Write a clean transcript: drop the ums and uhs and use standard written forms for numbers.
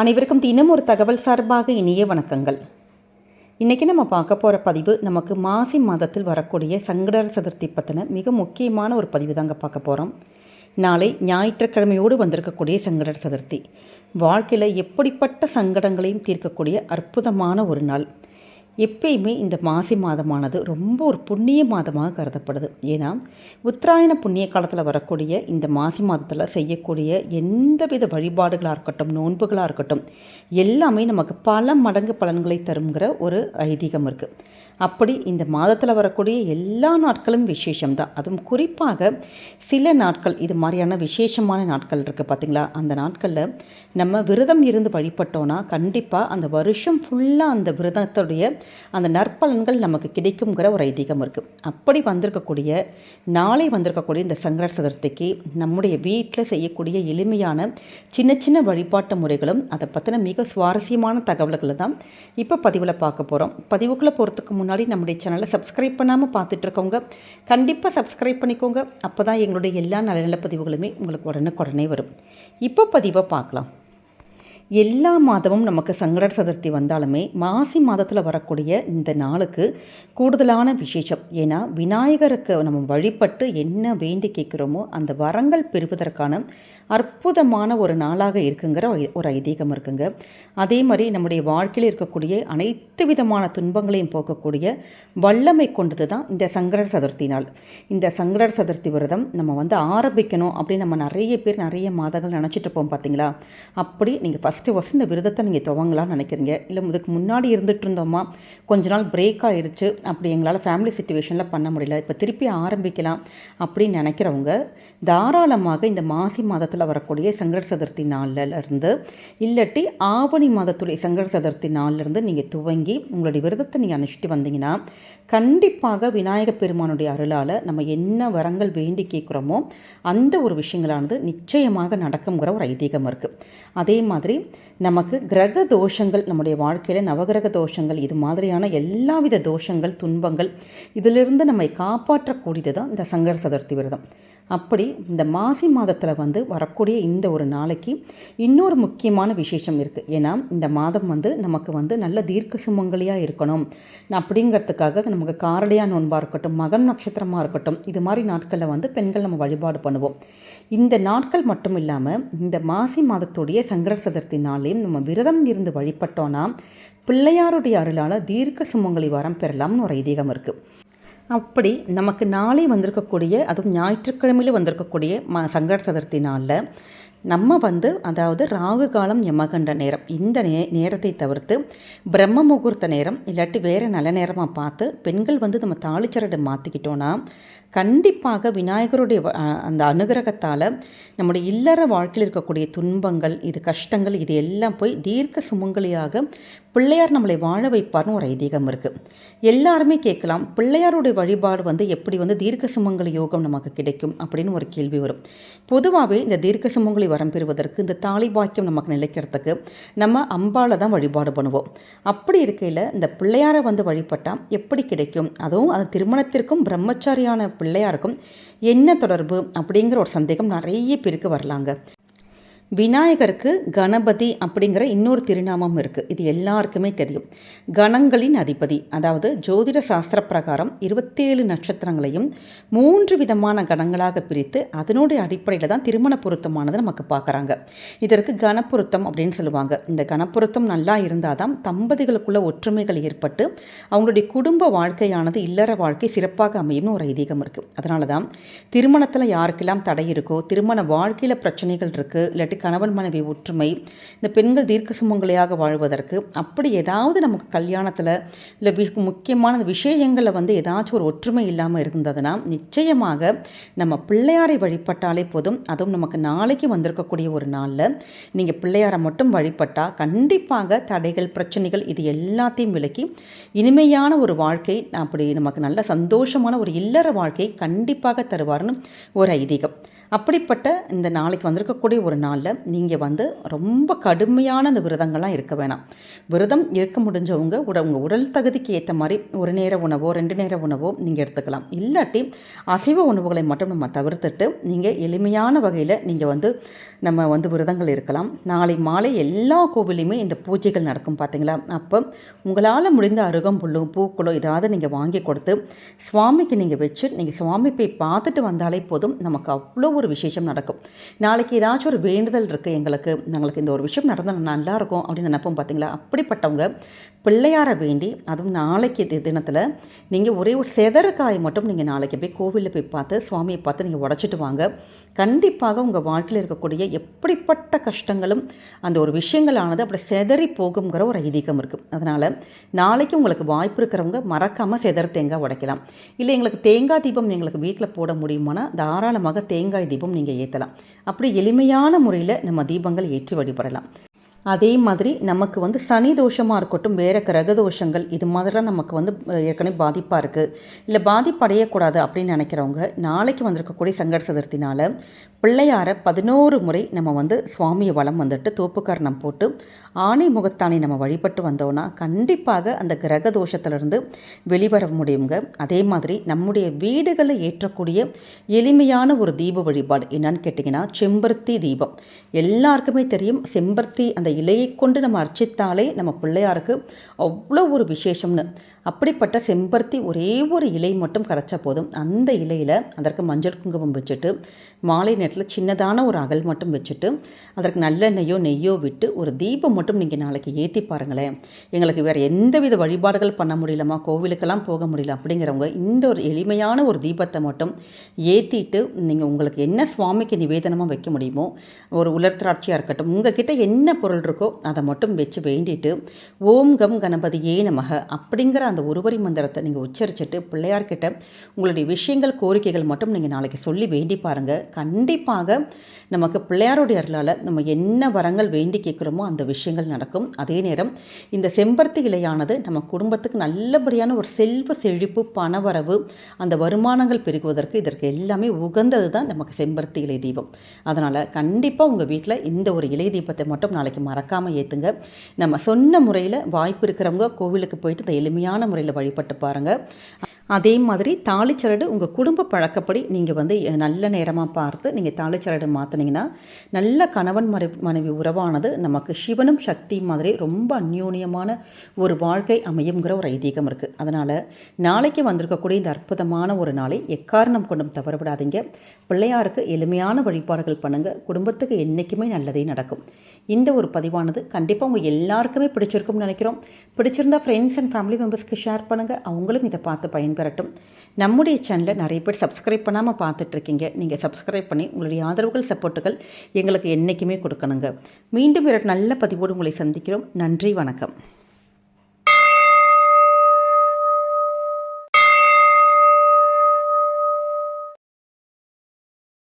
அனைவருக்கும் தினம் ஒரு தகவல் சார்பாக இனிய வணக்கங்கள். இன்றைக்கி நம்ம பார்க்க போகிற பதிவு நமக்கு மாசி மாதத்தில் வரக்கூடிய சங்கடஹர சதுர்த்தி பற்றின மிக முக்கியமான ஒரு பதிவு தாங்க பார்க்க போகிறோம். நாளை ஞாயிற்றுக்கிழமையோடு வந்திருக்கக்கூடிய சங்கடஹர சதுர்த்தி வாழ்க்கையில் எப்படிப்பட்ட சங்கடங்களையும் தீர்க்கக்கூடிய அற்புதமான ஒரு நாள். எப்பயுமே இந்த மாசி மாதமானது ரொம்ப ஒரு புண்ணிய மாதமாக கருதப்படுது. ஏன்னா உத்தராயண புண்ணிய காலத்தில் வரக்கூடிய இந்த மாசி மாதத்தில் செய்யக்கூடிய எந்தவித வழிபாடுகளாக இருக்கட்டும், நோன்புகளாக இருக்கட்டும், எல்லாமே நமக்கு பல மடங்கு பலன்களை தருங்கிற ஒரு ஐதீகம் இருக்குது. அப்படி இந்த மாதத்தில் வரக்கூடிய எல்லா நாட்களும் விசேஷம்தான். அதுவும் குறிப்பாக சில நாட்கள் இது மாதிரியான விசேஷமான நாட்கள் இருக்குது பார்த்திங்களா. அந்த நாட்களில் நம்ம விரதம் இருந்து வழிபட்டோன்னா கண்டிப்பாக அந்த வருஷம் ஃபுல்லாக அந்த விரதத்துடைய அந்த நற்பலன்கள் நமக்கு கிடைக்குங்கிற ஒரு ஐதீகம் இருக்குது. அப்படி வந்திருக்கக்கூடிய நாளை வந்திருக்கக்கூடிய இந்த சங்கடஹர சதுர்த்திக்கு நம்முடைய வீட்டில் செய்யக்கூடிய எளிமையான சின்ன சின்ன வழிபாட்டு முறைகளும் அதை பற்றின மிக சுவாரஸ்யமான தகவல்களை தான் இப்போ பதிவில் பார்க்க போகிறோம். பதிவுக்குள்ளே போகிறதுக்கு முன்னாடி நம்முடைய சேனலை சப்ஸ்கிரைப் பண்ணாமல் பார்த்துட்ருக்கவங்க கண்டிப்பாக சப்ஸ்கிரைப் பண்ணிக்கோங்க. அப்போ தான் எங்களுடைய எல்லா நல்ல நல்ல பதிவுகளுமே உங்களுக்கு உடனே வரும். இப்போ பதிவை பார்க்கலாம். எல்லா மாதமும் நமக்கு சங்கடஹர சதுர்த்தி வந்தாலுமே மாசி மாதத்தில் வரக்கூடிய இந்த நாளுக்கு கூடுதலான விசேஷம். ஏன்னா விநாயகருக்கு நம்ம வழிபட்டு என்ன வேண்டி கேட்குறோமோ அந்த வரங்கள் பெறுவதற்கான அற்புதமான ஒரு நாளாக இருக்குங்கிற ஒரு ஐதீகம் இருக்குங்க. அதே மாதிரி நம்முடைய வாழ்க்கையில் இருக்கக்கூடிய அனைத்து விதமான துன்பங்களையும் போக்கக்கூடிய வல்லமை கொண்டது தான் இந்த சங்கடஹர சதுர்த்தி நாள். இந்த சங்கடஹர சதுர்த்தி விரதம் நம்ம ஆரம்பிக்கணும் அப்படின்னு நம்ம நிறைய பேர் நிறைய மாதங்கள் நினச்சிட்டு இருப்போம் பார்த்தீங்களா. அப்படி நீங்கள் ஃபஸ்ட்டு இந்த விரதத்தை நீங்கள் துவங்கலாம்னு நினைக்கிறீங்க, இல்லை இதுக்கு முன்னாடி இருந்துகிட்டு இருந்தோமா, கொஞ்ச நாள் பிரேக் ஆகிருச்சு, அப்படி எங்களால் ஃபேமிலி சிச்சுவேஷனில் பண்ண முடியல, இப்போ திருப்பி ஆரம்பிக்கலாம் அப்படின்னு நினைக்கிறவங்க தாராளமாக இந்த மாசி மாதத்தில் வரக்கூடிய சங்கடஹர சதுர்த்தி நாள்லேருந்து இல்லாட்டி ஆவணி மாதத்துடைய சங்கடஹர சதுர்த்தி நாள்லேருந்து நீங்கள் துவங்கி உங்களுடைய விரதத்தை நீங்கள் அனுஷ்டிட்டு வந்தீங்கன்னா கண்டிப்பாக விநாயகப் பெருமானுடைய அருளால் நம்ம என்ன வரங்கள் வேண்டி கேட்குறோமோ அந்த ஒரு விஷயங்களானது நிச்சயமாக நடக்குங்கிற ஒரு ஐதீகம் இருக்குது. அதே மாதிரி நமக்கு கிரக தோஷங்கள், நம்முடைய வாழ்க்கையில் நவகிரக தோஷங்கள், இது மாதிரியான எல்லாவித தோஷங்கள், துன்பங்கள் இதிலிருந்து நம்மை காப்பாற்றக்கூடியது தான் இந்த சங்கடஹர சதுர்த்தி விரதம். அப்படி இந்த மாசி மாதத்தில் வரக்கூடிய இந்த ஒரு நாளைக்கு இன்னொரு முக்கியமான விசேஷம் இருக்குது. ஏன்னா இந்த மாதம் நமக்கு நல்ல தீர்க்க சுமங்கலியாக இருக்கணும் அப்படிங்கிறதுக்காக நமக்கு காரடையா நோன்பாக இருக்கட்டும், மகம் நட்சத்திரமாக இருக்கட்டும், இது மாதிரி நாட்களில் பெண்கள் நம்ம வழிபாடு பண்ணுவோம். இந்த நாட்கள் மட்டும் இல்லாமல் இந்த மாசி மாதத்துடைய சங்கடஹர சதுர்த்தி நாளையும் நம்ம விரதம் இருந்து வழிபட்டோன்னா பிள்ளையாருடைய அருளால் தீர்க்க சுமங்கலி வரம் பெறலாம்னு ஒரு ஐதீகம் இருக்குது. அப்படி நமக்கு நாளை வந்திருக்கக்கூடிய, அதுவும் ஞாயிற்றுக்கிழமையில் வந்திருக்கக்கூடிய சங்கடஹர சதுர்த்தி நாளில் நம்ம அதாவது ராகு காலம், யமகண்ட நேரம், இந்த நேரத்தை தவிர்த்து பிரம்ம முகூர்த்த நேரம் இல்லாட்டி வேறு நல்ல நேரமாக பார்த்து பெண்கள் நம்ம தாளிச்சரடை மாற்றிக்கிட்டோன்னா கண்டிப்பாக விநாயகருடைய அந்த அனுகிரகத்தால் நம்முடைய இல்லற வாழ்க்கையில் இருக்கக்கூடிய துன்பங்கள், இது கஷ்டங்கள், இது எல்லாம் போய் தீர்க்க சுமங்கலியாக பிள்ளையார் நம்மளை வாழ வைப்பார்னு ஒரு ஐதீகம் இருக்குது. எல்லாருமே கேட்கலாம், பிள்ளையாருடைய வழிபாடு எப்படி தீர்க்க சுமங்கலி யோகம் நமக்கு கிடைக்கும் அப்படின்னு ஒரு கேள்வி வரும். பொதுவாகவே இந்த தீர்க்க சுமங்கலி வரம் பெறுவதற்கு, இந்த தாலி பாக்கியம் நமக்கு நிலைக்கிறதுக்கு நம்ம அம்பாளை தான் வழிபாடு பண்ணுவோம். அப்படி இருக்கையில் இந்த பிள்ளையாரை வழிபட்டால் எப்படி கிடைக்கும், அதுவும் அது திருமணத்திற்கும் பிரம்மச்சாரியான பிள்ளையாருக்கும் என்ன தொடர்பு அப்படிங்கிற ஒரு சந்தேகம் நிறைய பேருக்கு வரலாங்க. விநாயகருக்கு கணபதி அப்படிங்கிற இன்னொரு திருநாமம் இருக்குது. இது எல்லாருக்குமே தெரியும். கணங்களின் அதிபதி, அதாவது ஜோதிட சாஸ்திர பிரகாரம் 27 நட்சத்திரங்களையும் 3 விதமான கணங்களாக பிரித்து அதனுடைய அடிப்படையில் தான் திருமண பொருத்தமானது நமக்கு பார்க்குறாங்க. இதற்கு கணப்பொருத்தம் அப்படின்னு சொல்லுவாங்க. இந்த கணப்பொருத்தம் நல்லா இருந்தால் தான் தம்பதிகளுக்குள்ள ஒற்றுமைகள் ஏற்பட்டு அவங்களுடைய குடும்ப வாழ்க்கையானது, இல்லற வாழ்க்கை சிறப்பாக அமையும்னு ஒரு ஐதீகம் இருக்குது. அதனால தான் திருமணத்தில் யாருக்கெல்லாம் தடை இருக்கோ, திருமண வாழ்க்கையில் பிரச்சனைகள் இருக்குது, இல்லாட்டி கணவன் மனைவி ஒற்றுமை, இந்த பெண்கள் தீர்க்க சுமங்கலியாக வாழ்வதற்கு, அப்படி ஏதாவது நமக்கு கல்யாணத்தில் இல்லை முக்கியமான விஷயங்களில் ஏதாச்சும் ஒரு ஒற்றுமை இல்லாமல் இருந்ததுன்னா நிச்சயமாக நம்ம பிள்ளையாரை வழிபட்டாலே போதும். அதுவும் நமக்கு நாளைக்கு வந்திருக்கக்கூடிய ஒரு நாளில் நீங்கள் பிள்ளையாரை மட்டும் வழிபட்டால் கண்டிப்பாக தடைகள், பிரச்சனைகள் இது எல்லாத்தையும் விலக்கி இனிமையான ஒரு வாழ்க்கை, அப்படி நமக்கு நல்ல சந்தோஷமான ஒரு இல்லற வாழ்க்கை கண்டிப்பாக தருவார்னு ஒரு ஐதீகம். அப்படிப்பட்ட இந்த நாளைக்கு வந்திருக்கக்கூடிய ஒரு நாளில் நீங்கள் வந்து ரொம்ப கடுமையான அந்த விரதங்கள்லாம் இருக்க வேணாம். விரதம் இருக்க முடிஞ்சவங்க உங்கள் உடல் தகுதிக்கு ஏற்ற மாதிரி ஒரு நேர உணவோ 2 நேர உணவோ நீங்கள் எடுத்துக்கலாம். இல்லாட்டி அசைவ உணவுகளை மட்டும் நம்ம தவிர்த்துட்டு நீங்கள் எளிமையான வகையில் நீங்கள் வந்து நம்ம வந்து விரதங்கள் இருக்கலாம். நாளை மாலை எல்லா கோவிலையுமே இந்த பூஜைகள் நடக்கும் பார்த்தீங்களா. அப்போ உங்களால் முடிந்த அருகம்புல்லும் பூக்களோ ஏதாவது நீங்கள் வாங்கி கொடுத்து சுவாமிக்கு நீங்கள் வச்சு நீங்கள் சுவாமி போய் பார்த்துட்டு வந்தாலே போதும், நமக்கு அவ்வளோ ஒரு விசேஷம் நடக்கும். நாளைக்கு ஏதாச்சும் ஒரு வேண்டுதல் இருக்குது, எங்களுக்கு இந்த ஒரு விஷயம் நடந்தால் நல்லாயிருக்கும் அப்படின்னு நினைப்போம் பார்த்தீங்களா. அப்படிப்பட்டவங்க பிள்ளையாரை வேண்டி, அதுவும் நாளைக்கு தினத்தில் நீங்கள் ஒரே ஒரு செதறக்காயை மட்டும் நீங்கள் நாளைக்கு போய் கோவிலில் போய் பார்த்து சுவாமியை பார்த்து நீங்கள் உடச்சிட்டு வாங்க. கண்டிப்பாக உங்கள் வாழ்க்கையில் இருக்கக்கூடிய எப்படிப்பட்ட கஷ்டங்களும் அந்த ஒரு விஷயங்களானது அப்படி செதறி போகுங்கிற ஒரு ஐதீகம் இருக்குது. அதனால் நாளைக்கு உங்களுக்கு வாய்ப்பு இருக்கிறவங்க மறக்காமல் செதற தேங்காய் உடைக்கலாம். இல்லை எங்களுக்கு தேங்காய் தீபம் எங்களுக்கு வீட்டில் போட முடியுமானா தாராளமாக தேங்காய் தீபம் நீங்கள் ஏற்றலாம். அப்படி எளிமையான முறையில் நம்ம தீபங்கள் ஏற்றி வழிபடலாம். அதே மாதிரி நமக்கு வந்து சனி தோஷமாக இருக்கட்டும், வேறு கிரக தோஷங்கள் இது மாதிரிலாம் நமக்கு வந்து ஏற்கனவே பாதிப்பாக இருக்குது, இல்லை பாதிப்பு அடையக்கூடாது அப்படின்னு நினைக்கிறவங்க நாளைக்கு வந்திருக்கக்கூடிய சங்கட சதுர்த்தினால் பிள்ளையாரை 11 முறை நம்ம வந்து சுவாமியை வலம் வந்துட்டு தோப்புக்கரணம் போட்டு ஆணை முகத்தானை நம்ம வழிபட்டு வந்தோன்னா கண்டிப்பாக அந்த கிரக தோஷத்திலிருந்து வெளிவர முடியுங்க. அதே மாதிரி நம்முடைய வீடுகளை ஏற்றக்கூடிய எளிமையான ஒரு தீப வழிபாடு என்னன்னு கேட்டிங்கன்னா செம்பருத்தி தீபம். எல்லாருக்குமே தெரியும், செம்பருத்தி அந்த இலையை கொண்டு நம்ம அர்ச்சித்தாலே நம்ம பிள்ளையாருக்கு அவ்வளோ ஒரு விசேஷம்னு. அப்படிப்பட்ட செம்பருத்தி ஒரே ஒரு இலை மட்டும் கிடச்சா போதும். அந்த இலையில் அதற்கு மஞ்சள் குங்குமம் வச்சுட்டு மாலை நேரத்தில் சின்னதான ஒரு அகல் மட்டும் வச்சுட்டு அதற்கு நல்லெண்ணெய்யோ நெய்யோ விட்டு ஒரு தீபம் மட்டும் நீங்கள் நாளைக்கு ஏற்றி பாருங்களேன். எங்களுக்கு வேறு எந்தவித வழிபாடுகள் பண்ண முடியலமா, கோவிலுக்கெல்லாம் போக முடியல அப்படிங்கிறவங்க இந்த ஒரு எளிமையான ஒரு தீபத்தை மட்டும் ஏற்றிட்டு நீங்கள் உங்களுக்கு என்ன சுவாமிக்கு நிவேதனமாக வைக்க முடியுமோ, ஒரு உலர் திராட்சையாக இருக்கட்டும், உங்கள் கிட்ட என்ன பொருள் இருக்கோ அதை மட்டும் வச்சு வேண்டிட்டு ஓம் கம் கணபதியே நமக அப்படிங்கிற அந்த ஒருவரி மந்திரத்தை நீங்கள் உச்சரிச்சுட்டு பிள்ளையார்கிட்ட உங்களுடைய விஷயங்கள் கோரிக்கைகள் மட்டும் நீங்கள் நாளைக்கு சொல்லி வேண்டி பாருங்கள். கண்டிப்பாக நமக்கு பிள்ளையாருடைய அருளால் நம்ம என்ன வரங்கள் வேண்டி கேட்குறோமோ அந்த விஷயங்கள் நடக்கும். அதே நேரம் இந்த செம்பருத்தி இலையானது நம்ம குடும்பத்துக்கு நல்லபடியான ஒரு செல்வ செழிப்பு, பணவரவு, அந்த வருமானங்கள் பெருகுவதற்கு இதற்கு எல்லாமே உகந்தது தான் நமக்கு செம்பருத்தி இலை தீபம். அதனால் கண்டிப்பாக உங்கள் வீட்டில் இந்த ஒரு இலை தீபத்தை மட்டும் நாளைக்கு மறக்காமல் ஏற்றுங்க. நம்ம சொன்ன முறையில் வாய்ப்பு இருக்கிறவங்க கோவிலுக்கு போயிட்டு இந்த எளிமையான முறையில் வழிபட்டு பாருங்கள். அதே மாதிரி தாலிச்சரடு உங்கள் குடும்ப பழக்கப்படி நீங்கள் வந்து நல்ல நேரமாக பார்த்து நீங்கள் தாலிச்சரடு மாற்றினீங்கன்னா நல்ல கணவன் மனைவி உறவானது நமக்கு சிவனும் சக்தி மாதிரி ரொம்ப அந்யோன்யமான ஒரு வாழ்க்கை அமையுங்கிற ஒரு ஐதீகம் இருக்குது. அதனால் நாளைக்கு வந்திருக்கக்கூடிய இந்த அற்புதமான ஒரு நாளை எக்காரணம் கொண்டும் தவறவிடாதீங்க. பிள்ளையாருக்கு எளிமையான வழிபாடுகள் பண்ணுங்கள். குடும்பத்துக்கு என்றைக்குமே நல்லதே நடக்கும். இந்த ஒரு பதிவானது கண்டிப்பாக உங்கள் எல்லாருக்குமே பிடிச்சிருக்கும்னு நினைக்கிறோம். பிடிச்சிருந்தா ஃப்ரெண்ட்ஸ் அண்ட் ஃபேமிலி மெம்பர்ஸ்க்கு ஷேர் பண்ணுங்கள், அவங்களும் இதை பார்த்து பயன்பெறட்டும். நம்முடைய சேனலை நிறைய பேர் சப்ஸ்கிரைப் பண்ணாமல் பார்த்துட்ருக்கீங்க. நீங்கள் சப்ஸ்கிரைப் பண்ணி உங்களுடைய ஆதரவுகள், சப்போர்ட்டுகள் எங்களுக்கு என்றைக்குமே கொடுக்கணுங்க. மீண்டும் வேறு நல்ல பதிவோடு உங்களை சந்திக்கிறோம். நன்றி, வணக்கம்.